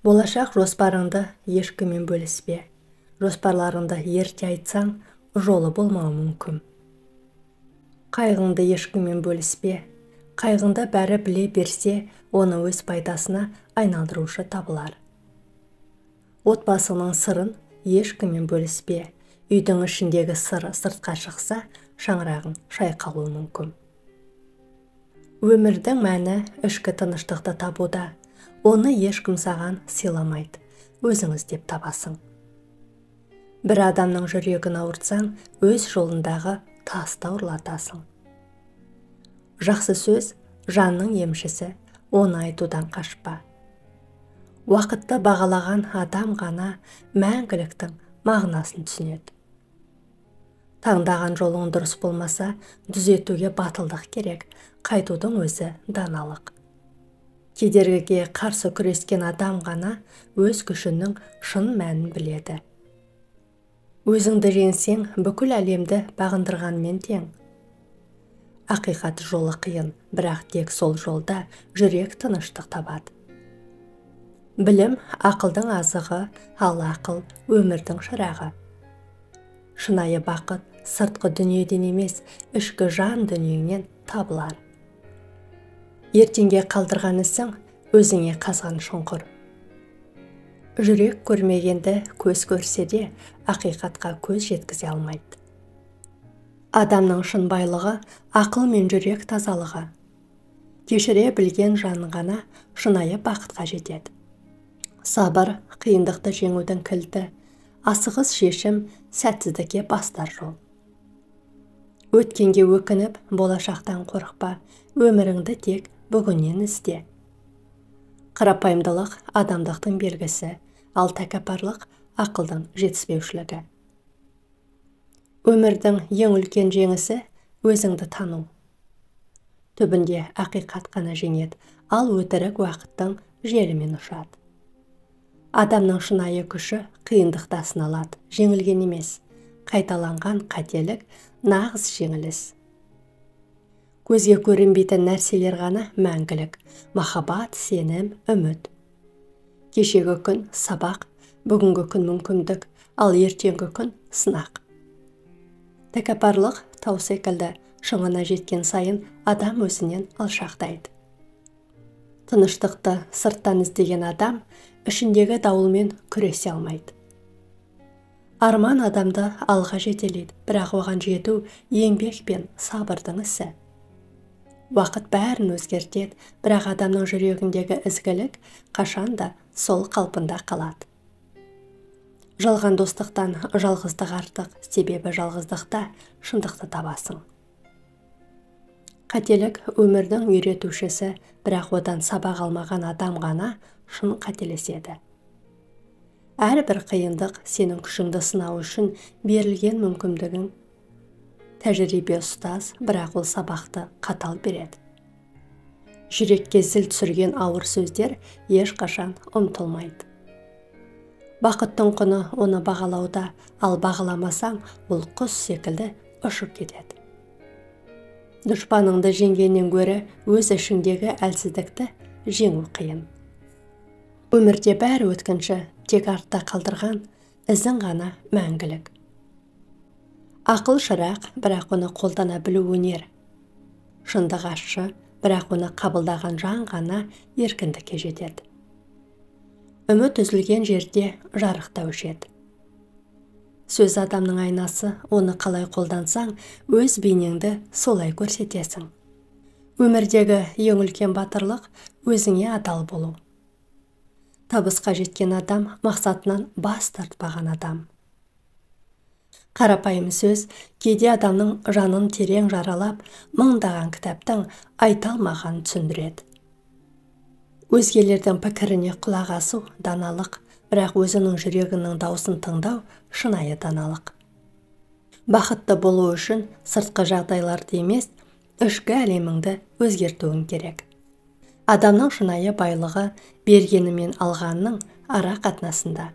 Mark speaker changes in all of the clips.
Speaker 1: Болашақ жоспарыңды ешкіммен бөліспе. Жоспарларыңды ерте айтсаң, жолы болмауы мүмкін. Қайғыңды ешкіммен бөліспе. Қайғыңды бәрі біле берсе, оны өз пайдасына айналдырушы табылар. Отбасының сырын ешкіммен бөліспе. Үйдің ішіндегі сыры сыртқа шықса, шаңырағың шайқалуы мүмкін. Өмірдің мәні ішкі тыныштықты табуда. Оны ешкім саған сыйламайды, өзіңіз деп табасың. Бір адамның жүрегін ауыртсаң, өз жолындағы тасты ауырлатасың. Жақсы сөз жанның емшісі, оны айтудан қашпа. Уақытты бағалаған адам ғана мәңгіліктің мағынасын түсінеді. Таңдаған жолың дұрыс болмаса, түзетуге батылдық керек, қайтудың өзі даналық. Кедергіге қарсы күрескен адам ғана өз күшінің шын мәнін біледі. Өзіңді жеңсең, бүкіл әлемді бағындырғанмен тең. Ақиқат жолы қиын, бірақ тек сол жолда жүрек тыныштық табады. Білім ақылдың азығы, ал ақыл өмірдің шырағы. Шынайы бақыт сыртқы дүниеден емес, ішкі жан дүниеңнен табылар. Ертеңге қалдырған ісің өзіңе қазған шұңқыр. Жүрек көрмегенді көз көрсе де, ақиқатқа көз жеткізе алмайды. Адамның шын байлығы ақыл мен жүрек тазалығы. Кешіре білген жан ғана шынайы бақытқа жетеді. Сабыр қиындықты жеңудің кілті, асығыс шешім сәтсіздікке бастар жол. Өткенге өкініп, болашақтан қорықпа, өміріңді тек бүгіннен ізде. Қарапайымдылық адамдықтың белгісі, ал тәкаппарлық ақылдың жетіспеушілігі. Өмірдің ең үлкен жеңісі өзіңді тану. Түбінде ақиқат қана жеңеді, ал өтірік уақыттың желімен ұшады. Адамның шынайы күші қиындықта сыналады, жеңілген емес. Қайталанған қателік нағыз жеңіліс. Көзге көрінбейтін нәрселер ғана мәңгілік, махаббат, сенім, үміт. Кешегі күн сабақ, бүгінгі күн мүмкіндік, ал ертеңгі күн сынақ. Тәкаппарлық тау секілді, шыңына жеткен сайын адам өзінен алшақтайды. Тыныштықты сырттан іздеген адам ішіндегі дауылмен күресе алмайды. Арман адамды алға жетелейді, бірақ оған жету еңбек пен сабырдың ісі. Уақыт бәрін өзгертеді, бірақ адамның жүрегіндегі ізгілік қашанда сол қалпында қалады. Жалған достықтан жалғыздық артық, себебі жалғыздықта шындықты табасың. Қателік өмірдің үйретушісі, бірақ одан сабақ алмаған адам ғана шын қателеседі. Әрбір қиындық сенің күшіңді сынау үшін берілген мүмкіндігің. Тәжірибе ұстаз, бірақ ол сабақты қатал береді. Жүрекке зіл түсірген ауыр сөздер ешқашан ұмытылмайды. Бақыттың құны оны бағалауда, ал бағаламасаң, ол құс секілді ұшып кетеді. Дұшпаныңды жеңгеннен гөрі өз ішіңдегі әлсіздікті жеңу қиын. Өмірде бәрі өткінші, тек артта қалдырған ізің ғана мәңгілік. Ақыл шырақ, бірақ оны қолдана білу өнер. Шындық ащы, бірақ оны қабылдаған жан ғана еркіндікке жетеді. Үміт үзілген жерде жарықта өшеді. Сөз адамның айнасы, оны қалай қолдансаң, өз бейнеңді солай көрсетесің. Өмірдегі ең үлкен батырлық өзіңе адал болу. Табысқа жеткен адам мақсатынан бас тартпаған адам. Қарапайым сөз кейде адамның жанын терең жаралап, мыңдаған кітаптың айта алмағанын түсіндіреді. Өзгелердің пікіріне құлақ асу даналық, бірақ өзінің жүрегінің даусын тыңдау шынайы даналық. Бақытты болу үшін сыртқы жағдайларды емес, ішкі әлеміңді өзгертуің керек. Адамның шынайы байлығы бергені мен алғанның ара қатынасында.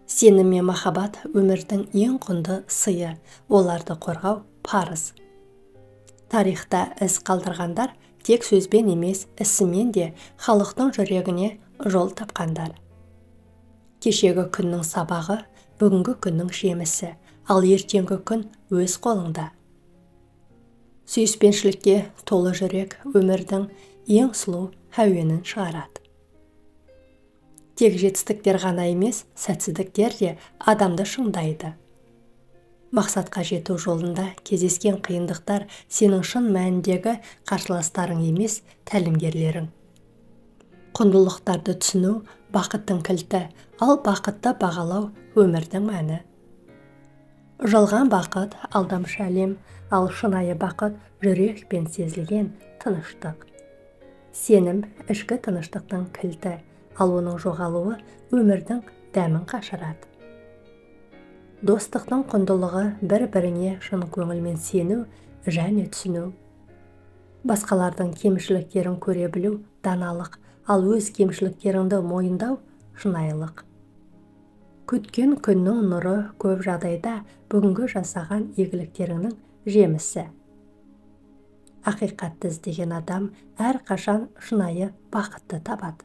Speaker 1: Сенім мен махаббат өмірдің ең құнды сыйы, оларды қорғау парыз. Тарихта із қалдырғандар тек сөзбен емес, ісімен де халықтың жүрегіне жол тапқандар. Кешегі күннің сабағы, бүгінгі күннің жемісі, ал ертеңгі күн өз қолыңда. Сүйіспеншілікке толы жүрек өмірдің ең сұлу әуенін шығарады. Тек жетістіктер ғана емес, сәтсіздіктер де адамды шыңдайды. Мақсатқа жету жолында кездескен қиындықтар сенің шын мәніндегі қарсыластарың емес, тәлімгерлерің. Құндылықтарды түсіну бақыттың кілті, ал бақытты бағалау өмірдің мәні. Жалған бақыт алдамшы әлем, ал шынайы бақыт жүрекпен сезілген тыныштық. Сенім ішкі тыныштықтың кілті, ал оның жоғалуы өмірдің дәмін қашырады. Достықтың құндылығы бір-біріне шын көңілмен сену және түсіну. Басқалардың кемшіліктерін көре білу даналық, ал өз кемшіліктеріңді мойындау шынайылық. Күткен күннің нұры көп жағдайда бүгінгі жасаған игіліктеріңнің жемісі. Ақиқатты іздеген адам әрқашан шынайы бақытты табады.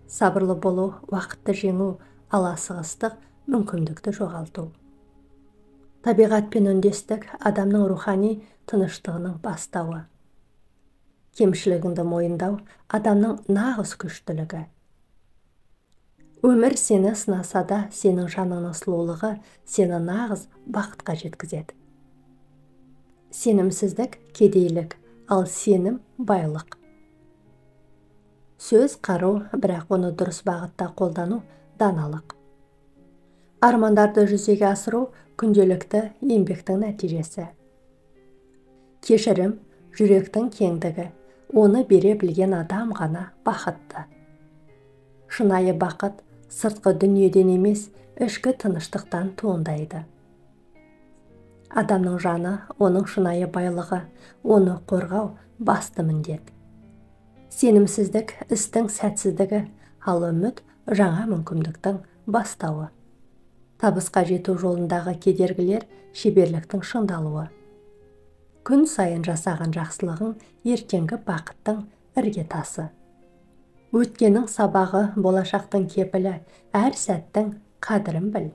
Speaker 1: Сабырлы болу, уақытты жеңу, ал асығыстық мүмкіндікті жоғалту. Табиғатпен үндестік адамның рухани тыныштығының бастауы. Кемшілігіңді мойындау адамның нағыз күштілігі. Өмір сені сынаса да, сенің жаныңның сұлулығы сені нағыз бақытқа жеткізеді. Сенімсіздік кедейлік, ал сенім байлық. Сөз қару, бірақ оны дұрыс бағытта қолдану даналық. Армандарды жүзеге асыру күнделікті еңбектің нәтижесі. Кешірім жүректің кеңдігі, оны бере білген адам ғана бақытты. Шынайы бақыт сыртқы дүниеден емес, ішкі тыныштықтан туындайды. Адамның жаны, оның шынайы байлығы, оны қорғау басты міндет. Сенімсіздік істің сәтсіздігі, ал үміт жаңа мүмкіндіктің бастауы. Табысқа жету жолындағы кедергілер шеберліктің шыңдалуы. Күн сайын жасаған жақсылығың ертеңгі бақыттың іргетасы. Өткеннің сабағы болашақтың кепілі, әр сәттің қадірін біл.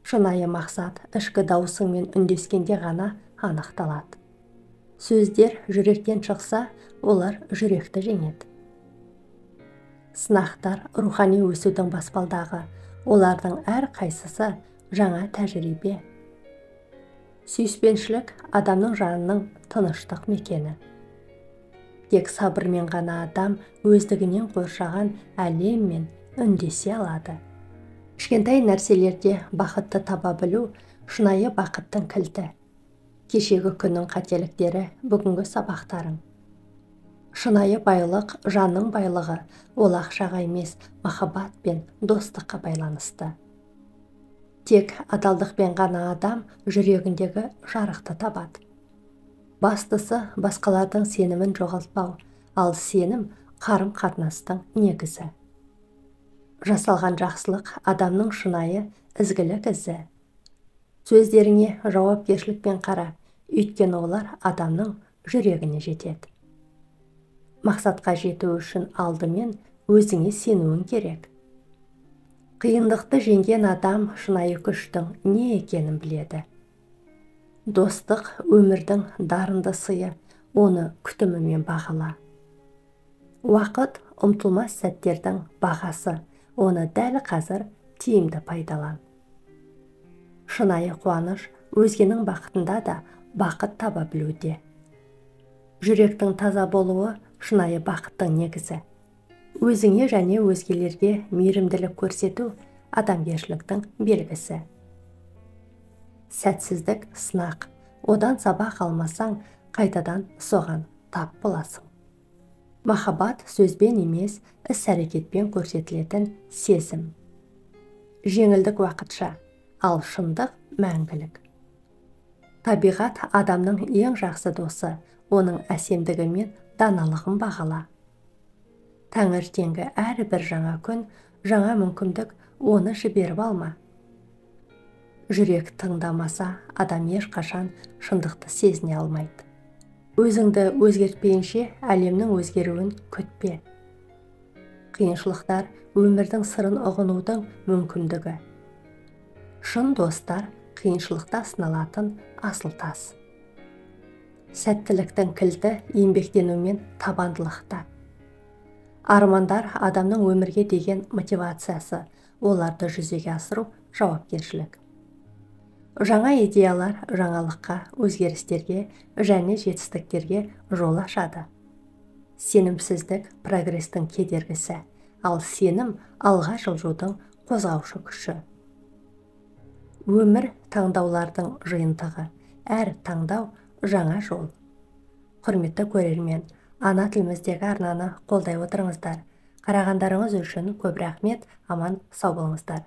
Speaker 1: Шынайы мақсат ішкі даусыңмен үндескенде ғана анықталады. Сөздер жүректен шықса, олар жүректі жеңеді. Сынақтар рухани өсудің баспалдағы, олардың әр қайсысы жаңа тәжірибе. Сүйіспеншілік адамның жанының тыныштық мекені. Тек сабырмен ғана адам өздігінен қоршаған әлеммен үндесе алады. Кішкентай нәрселерде бақытты таба білу шынайы бақыттың кілті. Кешегі күннің қателіктері бүгінгі сабақтарың. Шынайы байлық жанның байлығы, ол ақшаға емес, махаббат пен достыққа байланысты. Тек адалдықпен ғана адам жүрегіндегі жарықты табады. Бастысы басқалардың сенімін жоғалтпау, ал сенім қарым-қатынастың негізі. Жасалған жақсылық адамның шынайы ізгілік ізі. Сөздеріңе жауапкершілікпен қара, өйткені олар адамның жүрегіне жетеді. Мақсатқа жету үшін алдымен өзіңе сенуің керек. Қиындықты жеңген адам шынайы күштің не екенін біледі. Достық өмірдің дарынды сыйы, оны күтімімен бағала. Уақыт ұмтылмас сәттердің бағасы, оны дәл қазір тиімді пайдалан. Шынайы қуаныш өзгенің бақытында да бақыт таба білуде. Жүректің таза болуы шынайы бақыттың негізі. Өзіңе және өзгелерге мейірімділік көрсету адамгершіліктің белгісі. Сәтсіздік сынақ, одан сабақ алмасаң, қайтадан соған тап боласың. Махаббат сөзбен емес, іс-әрекетпен көрсетілетін сезім. Жеңілдік уақытша, ал шындық мәңгілік. Табиғат адамның ең жақсы досы, оның әсемдігі мен даналығын бағала. Таңертеңгі әрбір жаңа күн, жаңа мүмкіндік, оны жіберіп алма. Жүрек тыңдамаса, адам ешқашан шындықты сезіне алмайды. Өзіңді өзгертпейінше әлемнің өзгеруін күтпе. Қиыншылықтар өмірдің сырын ұғынудың мүмкіндігі. Шын достар қиыншылықта сыналатын асыл тас. Сәттіліктің кілті еңбектену мен табандылықта. Армандар адамның өмірге деген мотивациясы, оларды жүзеге асыру жауапкершілік. Жаңа идеялар жаңалыққа, өзгерістерге және жетістіктерге жол ашады. Сенімсіздік прогрестің кедергісі, ал сенім алға жылжудың қозғаушы күші. Өмір таңдаулардың жиынтығы, әр таңдау жаңа жол. Құрметті көрермен, ана тіліміздегі арнаны қолдай отырыңыздар. Қарағандарыңыз үшін көп рахмет, аман сау болыңыздар.